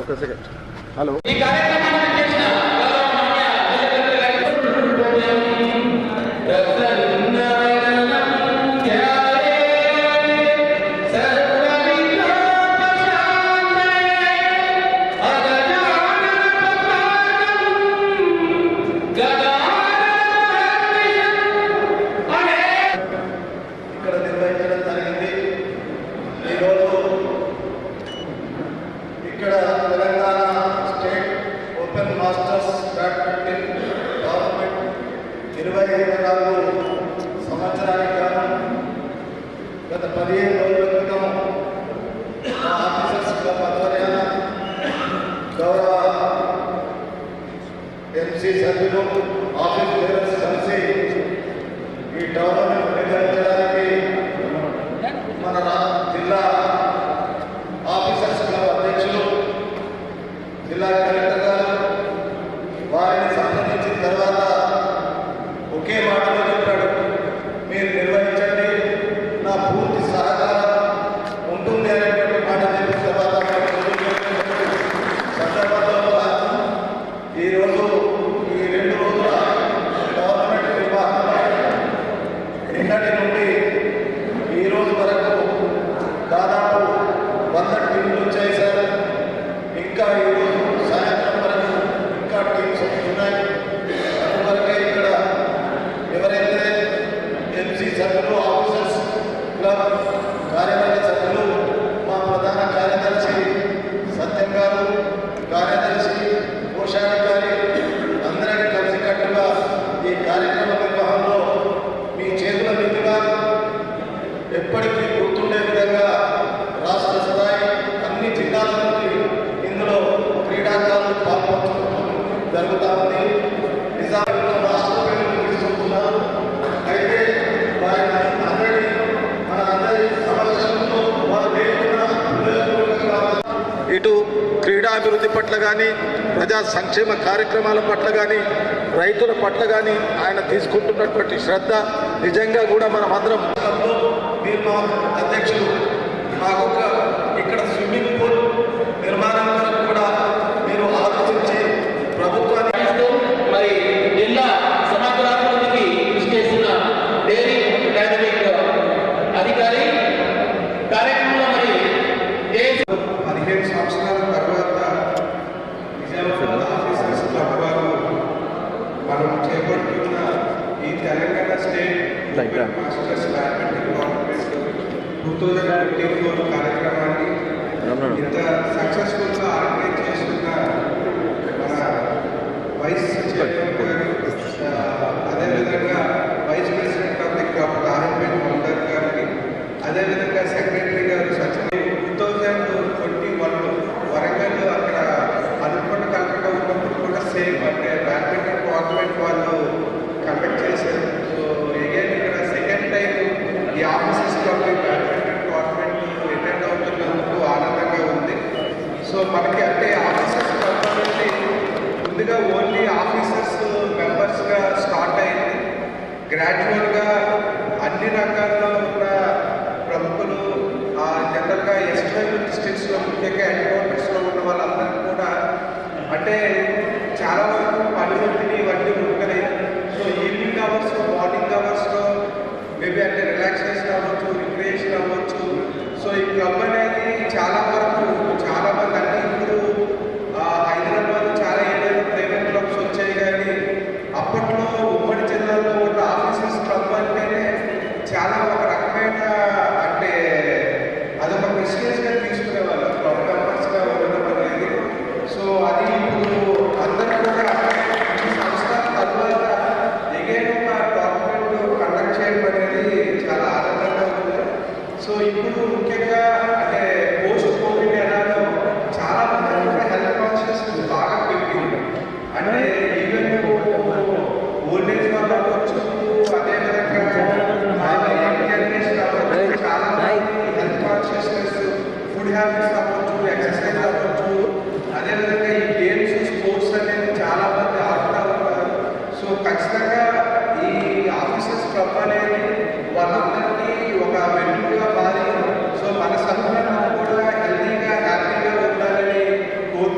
ఒక second. Hello. సంవత్సరానికి గాను గత 15 రోజుల క్రితం ఆఫీసర్స్ క్లబ్ ఆధ్వర్యాన గౌరవ ఎంసీ సభ్యులు ఆఫీస్ బేరర్స్ కలిసి ఈ టోర్నమెంట్ నిర్వహించడానికి మన జిల్లా ఆఫీసర్స్ క్లబ్ అధ్యక్షులు జిల్లా కలెక్టర్ గారు వారిని సంప్రదించిన తర్వాత ఒకే మాటలో చెప్పాడు, మీరు నిర్వహించండి, నా పూర్తి సహకారం ఉంటుంది అనేటువంటి మాట చెప్పిన తర్వాత సందర్భంలో ఈరోజు ఈ 2 రోజుల గవర్నమెంట్ నిర్వహణ నిన్నటి నుండి ఈ రోజు వరకు దాదాపు 100 టీంలు వచ్చాయి సార్. ఇంకా ఈరోజు సాయంత్రం వరకు ఇంకా టీమ్స్ వస్తున్నాయి. అందువరకే ఇక్కడ ఎవరైతే ఎంసీ సభ్యులు ఆఫీసర్స్ క్లబ్ కార్యవర్గ సభ్యులు మా ప్రధాన కార్యదర్శి సత్యం గారు, కార్యదర్శి కోశాధికారి అందరికీ కలిసికట్టుగా ఈ కార్యక్రమ నిర్వహణలో మీ చేతుల మీదుగా ఎప్పటికీ గుర్తుండే విధంగా రాష్ట్ర స్థాయి అన్ని జిల్లాల నుండి ఇందులో క్రీడాకారులు పాల్పంచడం జరుగుతూ ఉంది. నిజాంలో రాష్ట్ర పేరు తీసుకుంటున్నారు. అయితే వారిని అందరి మనందరి సమక్షంలో వారు ఇటు క్రీడాభివృద్ధి పట్ల కానీ, ప్రజా సంక్షేమ కార్యక్రమాల పట్ల కానీ, రైతుల పట్ల కానీ ఆయన తీసుకుంటున్నటువంటి శ్రద్ధ నిజంగా కూడా మనం అందరం మీరు మా అధ్యక్షులు మాకొక ఇక్కడ స్విమ్మింగ్ పూల్ నిర్మాణం వరకు కూడా మీరు ఆలోచించి ప్రభుత్వాన్ని మరి జిల్లా సమగ్రాభివృద్ధికి కృషి చేస్తున్న డైరీ డైనమిక్ అధికారి కార్యక్రమంలో మరి 15 సంవత్సరాల తర్వాత నిజామాబాద్ ఆఫీసర్స్ క్లబ్ వారు మనం చేపడుతున్న ఈ Telangana state masters badminton competition 2024 కార్యక్రమాన్ని ఇంత సక్సెస్ఫుల్గా ఆర్గనైజ్ చేస్తున్న మన వైస్ చైర్మన్ గారు, అదేవిధంగా vice president of the club Rahul Maunder గారికి, అదేవిధంగా సెక్రటరీ గారు సచిన్ 2021 వరంగల్ అక్కడ అనుకున్న కలెక్టర్గా ఉన్నప్పుడు కూడా సేమ్ అంటే బ్యాడ్మింటన్ టోర్నమెంట్ వాళ్ళు కండక్ట్ చేశారు. సో అగైన్ ఇక్కడ సెకండ్ టైం ఈ officers club badminton tournament attend అవుతున్నందుకు ఆనందంగా ఉంది. సో మనకి అంటే ఆఫీసర్స్ క్లబ్ అనేది ముందుగా ఓన్లీ ఆఫీసర్స్ మెంబర్స్గా స్టార్ట్ అయింది. గ్రాడ్యువల్గా అన్ని రంగాల్లో ఉన్న ప్రముఖులు జనరల్గా ఎస్ట్రైబల్ డిస్ట్రిక్ట్స్లో ముఖ్యంగా ఎన్కౌంటర్స్లో ఉన్న వాళ్ళందరికీ కూడా అంటే చాలా వరకు పని ఒత్తిడి ఇవన్నీ ఉంటుంది. సో ఈవినింగ్ అవర్స్లో, మార్నింగ్ అవర్స్లో మేబీ అంటే రిలాక్సేషన్ అవ్వచ్చు, రిక్రియేషన్ అవ్వచ్చు. సో ఈ క్లబ్ అనేది చాలా వరకు చాలామంది అంటే ఇప్పుడు హైదరాబాద్ చాలా ఏరియాలో ప్రైవేట్ క్లబ్స్ వచ్చాయి, కానీ అప్పట్లో ఉమ్మడి జిల్లాలో ఉన్న ఆఫీసర్స్ క్లబ్ అంటేనే చాలా ఒక రకమైన అంటే అదొక ప్రెస్టేజ్గా తీసుకునేవాళ్ళు క్లబ్ మెంబర్స్గా ఉండడం అనేది. సో అది ఇప్పుడు అందరూ కూడా ఈ సంవత్సరాల తర్వాత ఎగైన్ ఒక టోర్నమెంట్ కండక్ట్ చేయడం అనేది చాలా ఆనందంగా ఉంది. సో ఇప్పుడు ముఖ్యంగా అంటే పోస్ట్ కోవిడ్ ఎరాలో చాలా మంది కూడా హెల్త్ కాన్షియస్ బాగా పెరిగింది. అంటే ఈవెన్ ఓల్డ్ ఏజ్ వాళ్ళు అవ్వచ్చు, అదేవిధంగా చాలా హెల్త్ కాన్షియస్నెస్, ఫుడ్ హ్యాబిట్స్ అవ్వచ్చు, ఎక్సర్సైజ్ అవ్వచ్చు, అదేవిధంగా ఈ గేమ్స్ స్పోర్ట్స్ అనేది చాలా మంది ఆడుతూ ఉంటారు. సో ఖచ్చితంగా ఈ ఆఫీసర్స్ క్లబ్ అనేది వాళ్ళందరికీ ఒక వెలుగుగా మారి సో మన సభ్యులను కూడా హెల్తీగా హ్యాపీగా ఉండాలని కోరుకుంటున్నాను.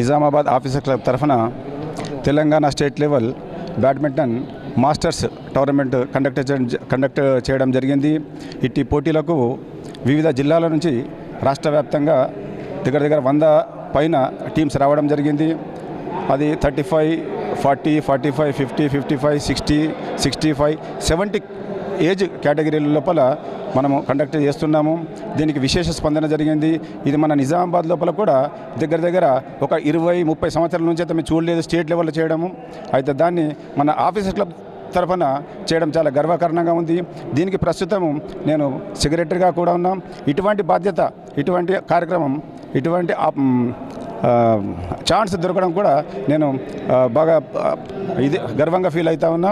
నిజామాబాద్ ఆఫీసర్ క్లబ్ తరఫున Telangana state level badminton masters tournament conduct చేయడం జరిగింది. ఇట్టి పోటీలకు వివిధ జిల్లాల నుంచి రాష్ట్ర వ్యాప్తంగా దగ్గర 100 పైన టీమ్స్ రావడం జరిగింది. అది 35, 40, 45, 50, 55, 60, 65, 70 ఏజ్ కేటగిరీల లోపల మనము కండక్ట్ చేస్తున్నాము. దీనికి విశేష స్పందన జరిగింది. ఇది మన నిజామాబాద్ లోపల కూడా దగ్గర ఒక 20-30 సంవత్సరాల నుంచి అయితే మేము చూడలేదు స్టేట్ లెవెల్లో చేయడము. అయితే దాన్ని మన ఆఫీసర్ క్లబ్ తరఫున చేయడం చాలా గర్వకారణంగా ఉంది. దీనికి ప్రస్తుతం నేను సెక్రటరీగా కూడా ఉన్నాం. ఇటువంటి బాధ్యత, ఇటువంటి కార్యక్రమం, ఇటువంటి ఛాన్స్ దొరకడం కూడా నేను బాగా ఇది గర్వంగా ఫీల్ అవుతా ఉన్నా.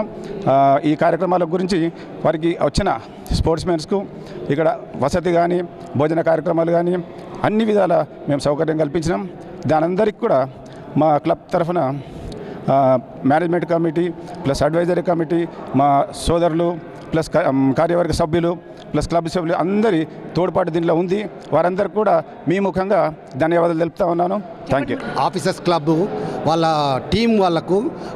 ఈ కార్యక్రమాల గురించి వారికి వచ్చిన స్పోర్ట్స్మెన్స్కు ఇక్కడ వసతి కానీ, భోజన కార్యక్రమాలు కానీ అన్ని విధాల మేము సౌకర్యం కల్పించినాం. దానందరికీ కూడా మా క్లబ్ తరఫున management committee plus advisory committee, మా సోదరులు ప్లస్ కార్యవర్గ సభ్యులు ప్లస్ క్లబ్ సభ్యులు అందరి తోడ్పాటు దీనిలో ఉంది. వారందరికీ కూడా మీ ముఖంగా ధన్యవాదాలు తెలుపుతా ఉన్నాను. Thank you. ఆఫీసర్స్ క్లబ్ వాళ్ళ టీం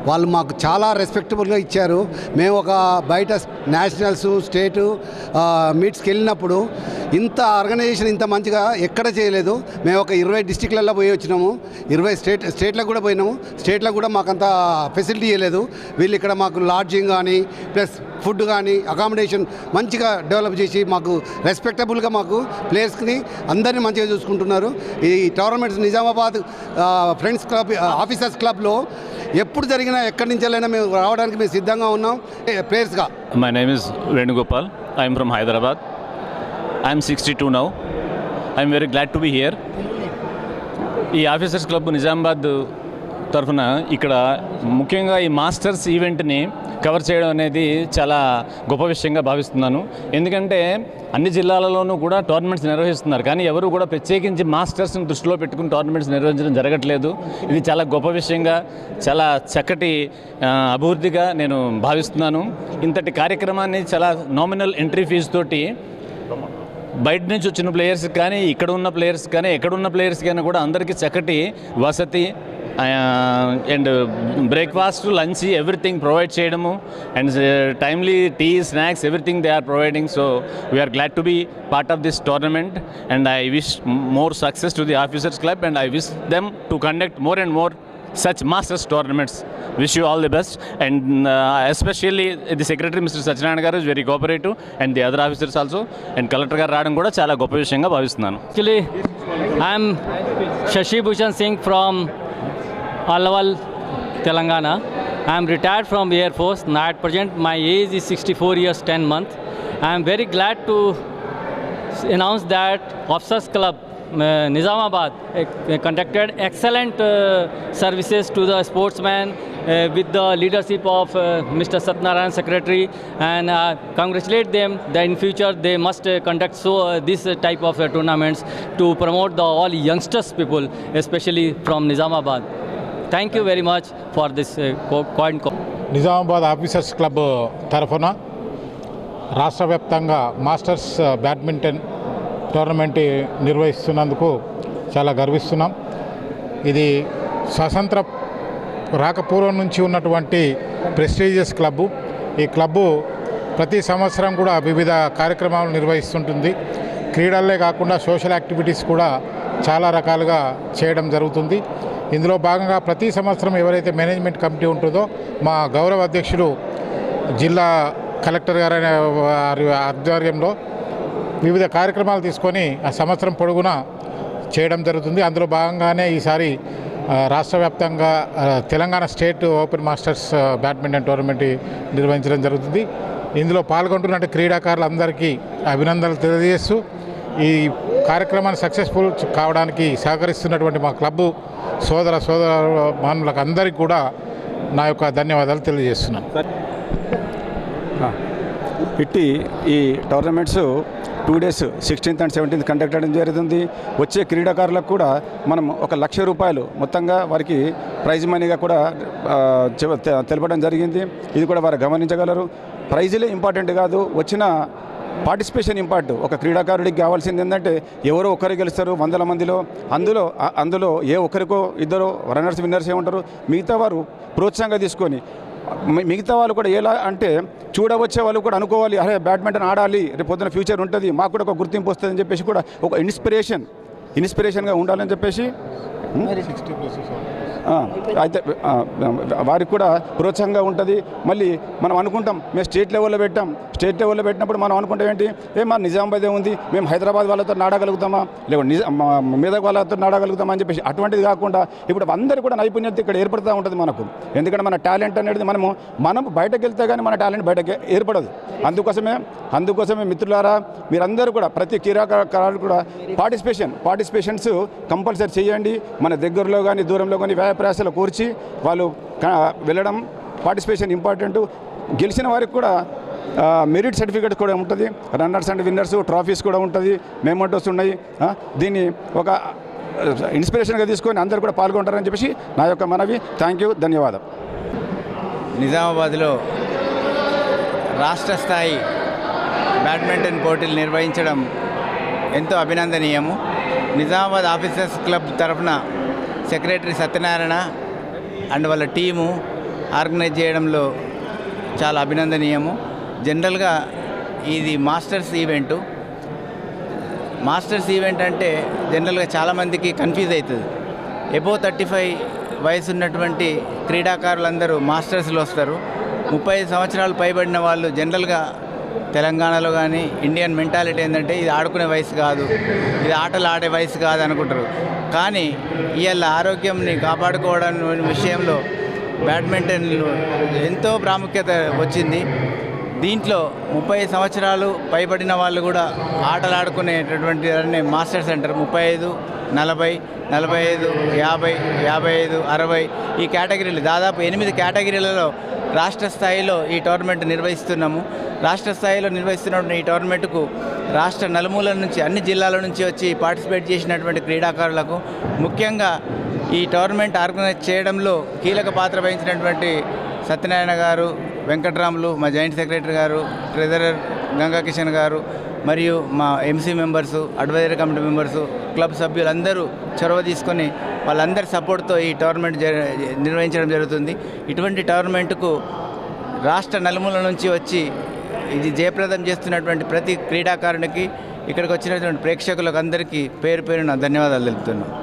వాళ్ళు మాకు చాలా రెస్పెక్టబుల్గా ఇచ్చారు. మేము ఒక బయట నేషనల్స్, స్టేటు మీట్స్కి వెళ్ళినప్పుడు ఇంత ఆర్గనైజేషన్ ఇంత మంచిగా ఎక్కడ చేయలేదు. మేము ఒక 20 డిస్టిక్లలో పోయి వచ్చినాము. 20 స్టేట్లకు కూడా పోయినాము. స్టేట్లో కూడా మాకు అంత ఫెసిలిటీ ఇవ్వలేదు. వీళ్ళు ఇక్కడ మాకు లాడ్జింగ్ కానీ ప్లస్ ఫుడ్ కానీ అకామిడేషన్ మంచిగా డెవలప్ చేసి మాకు రెస్పెక్టబుల్గా మాకు ప్లేయర్స్ని అందరినీ మంచిగా చూసుకుంటున్నారు. ఈ tournaments Nizamabad friends club officers క్లబ్లో ఎప్పుడు జరిగినా ఎక్కడి నుంచి వెళ్ళినా మేము రావడానికి మేము సిద్ధంగా ఉన్నాం ప్లేయర్స్గా. My name is Venugopal. I am from Hyderabad. I am 62 now. I am very glad to be here. ఈ ఆఫీసర్స్ క్లబ్ నిజామాబాద్ తరఫున ఇక్కడ ముఖ్యంగా ఈ మాస్టర్స్ ఈవెంట్ని కవర్ చేయడం అనేది చాలా గొప్ప విషయంగా భావిస్తున్నాను. ఎందుకంటే అన్ని జిల్లాలలోనూ కూడా టోర్నమెంట్స్ నిర్వహిస్తున్నారు, కానీ ఎవరు కూడా ప్రత్యేకించి మాస్టర్స్ని దృష్టిలో పెట్టుకుని టోర్నమెంట్స్ నిర్వహించడం జరగట్లేదు. ఇది చాలా గొప్ప విషయంగా, చాలా చక్కటి అభివృద్ధిగా నేను భావిస్తున్నాను. ఇంతటి కార్యక్రమాన్ని చాలా నామినల్ ఎంట్రీ ఫీజు తోటి బయట నుంచి వచ్చిన ప్లేయర్స్ కానీ, ఇక్కడ ఉన్న ప్లేయర్స్ కానీ, ఎక్కడున్న ప్లేయర్స్ కానీ కూడా అందరికీ చక్కటి వసతి and breakfast, lunch, everything provide చేయడము and timely tea, snacks, everything they are providing. So we are glad to be part of this tournament and I wish more success to the officers club and I wish them to conduct more and more such masters tournaments. Wish you all the best and especially the secretary Mr. Satyanarayana garu is very cooperative and the other officers also and collector garu raadam kuda chaala goppa vishayanga bhavistunnanu. Actually I am Shashi Bhushan Singh from Alwal, Telangana. I am retired from Air Force. Now at present my age is 64 years 10 months. I am very glad to announce that Officers Club Nizamabad conducted excellent services to the sportsmen with the leadership of Mr. Satyanarayana Secretary, and congratulate them that in future they must conduct this type of tournaments to promote the all youngsters people, especially from Nizamabad. Thank you very much for this coin. Nizamabad officers club తరఫున రాష్ట్ర వ్యాప్తంగా masters badminton tournament నిర్వహిస్తున్నందుకు చాలా గర్విస్తున్నాం. ఇది స్వతంత్ర రాకపూర్వం నుంచి ఉన్నటువంటి prestigious club. ఈ club ప్రతి సంవత్సరం కూడా వివిధ కార్యక్రమాలు నిర్వహిస్తుంటుంది. క్రీడలే కాకుండా సోషల్ యాక్టివిటీస్ కూడా చాలా రకాలుగా చేయడం జరుగుతుంది. ఇందులో భాగంగా ప్రతి సంవత్సరం ఎవరైతే మేనేజ్మెంట్ కమిటీ ఉంటుందో మా గౌరవ అధ్యక్షుడు జిల్లా కలెక్టర్ గారి వారి ఆధ్వర్యంలో వివిధ కార్యక్రమాలు తీసుకొని ఆ సంవత్సరం పొడుగునా చేయడం జరుగుతుంది. అందులో భాగంగానే ఈసారి రాష్ట్ర వ్యాప్తంగా Telangana state open masters badminton tournament నిర్వహించడం జరుగుతుంది. ఇందులో పాల్గొంటున్న క్రీడాకారులందరికీ అభినందనలు తెలియజేస్తూ ఈ కార్యక్రమాన్ని సక్సెస్ఫుల్ కావడానికి సహకరిస్తున్నటువంటి మా క్లబ్బు సోదర మానవులకు అందరికీ కూడా నా యొక్క ధన్యవాదాలు తెలియజేస్తున్నాను. ఇట్టి ఈ tournaments 2 days 16th and 17th conduct చేయడం జరుగుతుంది. వచ్చే క్రీడాకారులకు కూడా మనం 1,00,000 రూపాయలు మొత్తంగా వారికి ప్రైజ్ మనీగా కూడా తెలపడం జరిగింది. ఇది కూడా వారు గమనించగలరు. ప్రైజులే ఇంపార్టెంట్ కాదు, వచ్చిన పార్టిసిపేషన్ ఇంపార్ట్. ఒక క్రీడాకారుడికి కావాల్సింది ఏంటంటే ఎవరో ఒక్కరు గెలుస్తారు 100 మందిలో, అందులో ఏ ఒక్కరికో ఇద్దరు రన్నర్స్ విన్నర్స్ ఉంటారు, మిగతా వారు ప్రోత్సాహంగా తీసుకొని మిగతా వాళ్ళు కూడా ఎలా అంటే చూడవచ్చే వాళ్ళు కూడా అనుకోవాలి, అరే బ్యాడ్మింటన్ ఆడాలి, రేపు పొద్దున ఫ్యూచర్ ఉంటుంది, మాకు కూడా ఒక గుర్తింపు వస్తుందని చెప్పేసి కూడా ఒక ఇన్స్పిరేషన్గా ఉండాలని చెప్పేసి అయితే వారికి కూడా ప్రోత్సాహంగా ఉంటుంది. మళ్ళీ మనం అనుకుంటాం మేము స్టేట్ లెవెల్లో పెట్టినప్పుడు మనం అనుకుంటాం ఏంటి, మా నిజామాబాదే ఉంది, మేము హైదరాబాద్ వాళ్ళతో నాడగలుగుతామా, లేకుంటే మెదక్ వాళ్ళతో నాడగలుగుతామా అని చెప్పేసి అటువంటిది కాకుండా ఇప్పుడు అందరూ కూడా నైపుణ్యత ఇక్కడ ఏర్పడుతూ ఉంటుంది మనకు. ఎందుకంటే మన టాలెంట్ అనేది మనం బయటకు వెళ్తే కానీ మన టాలెంట్ బయటకు ఏర్పడదు. అందుకోసమే మిత్రులారా, మీరందరూ కూడా ప్రతి క్రీడాకారులు కూడా పార్టిసిపేషన్స్ కంపల్సరీ చేయండి. మన దగ్గరలో కానీ దూరంలో కానీ వ్యాయాప్రయాసాలు కూర్చి వాళ్ళు వెళ్ళడం, పార్టిసిపేషన్ ఇంపార్టెంట్. గెలిచిన వారికి కూడా మెరిట్ సర్టిఫికేట్ కూడా ఉంటుంది, రన్నర్స్ అండ్ విన్నర్స్ ట్రాఫీస్ కూడా ఉంటుంది, మెమోటోస్ ఉన్నాయి. దీన్ని ఒక ఇన్స్పిరేషన్గా తీసుకొని అందరూ కూడా పాల్గొంటారని చెప్పేసి నా యొక్క మనవి. థ్యాంక్ యూ, ధన్యవాదం. నిజామాబాద్లో రాష్ట్ర స్థాయి బ్యాడ్మింటన్ పోటీలు నిర్వహించడం ఎంతో అభినందనీయము. నిజామాబాద్ ఆఫీసర్స్ క్లబ్ తరఫున సెక్రటరీ సత్యనారాయణ అండ్ వాళ్ళ టీము ఆర్గనైజ్ చేయడంలో చాలా అభినందనీయము. జనరల్గా ఇది మాస్టర్స్ ఈవెంట్ అంటే జనరల్గా చాలామందికి కన్ఫ్యూజ్ అవుతుంది. ఎబో 35 వయసు ఉన్నటువంటి క్రీడాకారులందరూ మాస్టర్స్లో వస్తారు. 35 సంవత్సరాలు పైబడిన వాళ్ళు జనరల్గా తెలంగాణలో కానీ ఇండియన్ మెంటాలిటీ ఏంటంటే ఇది ఆడుకునే వయసు కాదు, ఇది ఆటలు ఆడే వయసు కాదు అనుకుంటారు. కానీ ఇవాళ ఆరోగ్యంని కాపాడుకోవడం విషయంలో బ్యాడ్మింటన్లో ఎంతో ప్రాముఖ్యత వచ్చింది. దీంట్లో 30 సంవత్సరాలు పైబడిన వాళ్ళు కూడా ఆటలు ఆడుకునేటటువంటి మాస్టర్స్ అంటారు. 35, 40, 45, 50, 55, 60 ఈ కేటగిరీలు, దాదాపు 8 కేటగిరీలలో రాష్ట్ర స్థాయిలో ఈ టోర్నమెంట్ నిర్వహిస్తున్నాము. రాష్ట్ర స్థాయిలో నిర్వహిస్తున్న ఈ టోర్నమెంట్కు రాష్ట్ర నలుమూలల నుంచి, అన్ని జిల్లాల నుంచి వచ్చి పార్టిసిపేట్ చేసినటువంటి క్రీడాకారులకు, ముఖ్యంగా ఈ టోర్నమెంట్ ఆర్గనైజ్ చేయడంలో కీలక పాత్ర వహించినటువంటి సత్యనారాయణ గారు, వెంకట్రాములు, మా జాయింట్ సెక్రటరీ గారు, ట్రెజరర్ గంగా కిషన్ గారు, మరియు మా MC members, advisory committee members, club సభ్యులందరూ చొరవ తీసుకొని వాళ్ళందరి సపోర్ట్తో ఈ టోర్నమెంట్ నిర్వహించడం జరుగుతుంది. ఇటువంటి టోర్నమెంట్కు రాష్ట్ర నలుమూల నుంచి వచ్చి ఇది జయప్రదం చేస్తున్నటువంటి ప్రతి క్రీడాకారునికి, ఇక్కడికి వచ్చినటువంటి ప్రేక్షకులకు అందరికీ పేరు పేరున ధన్యవాదాలు తెలుపుతున్నాను.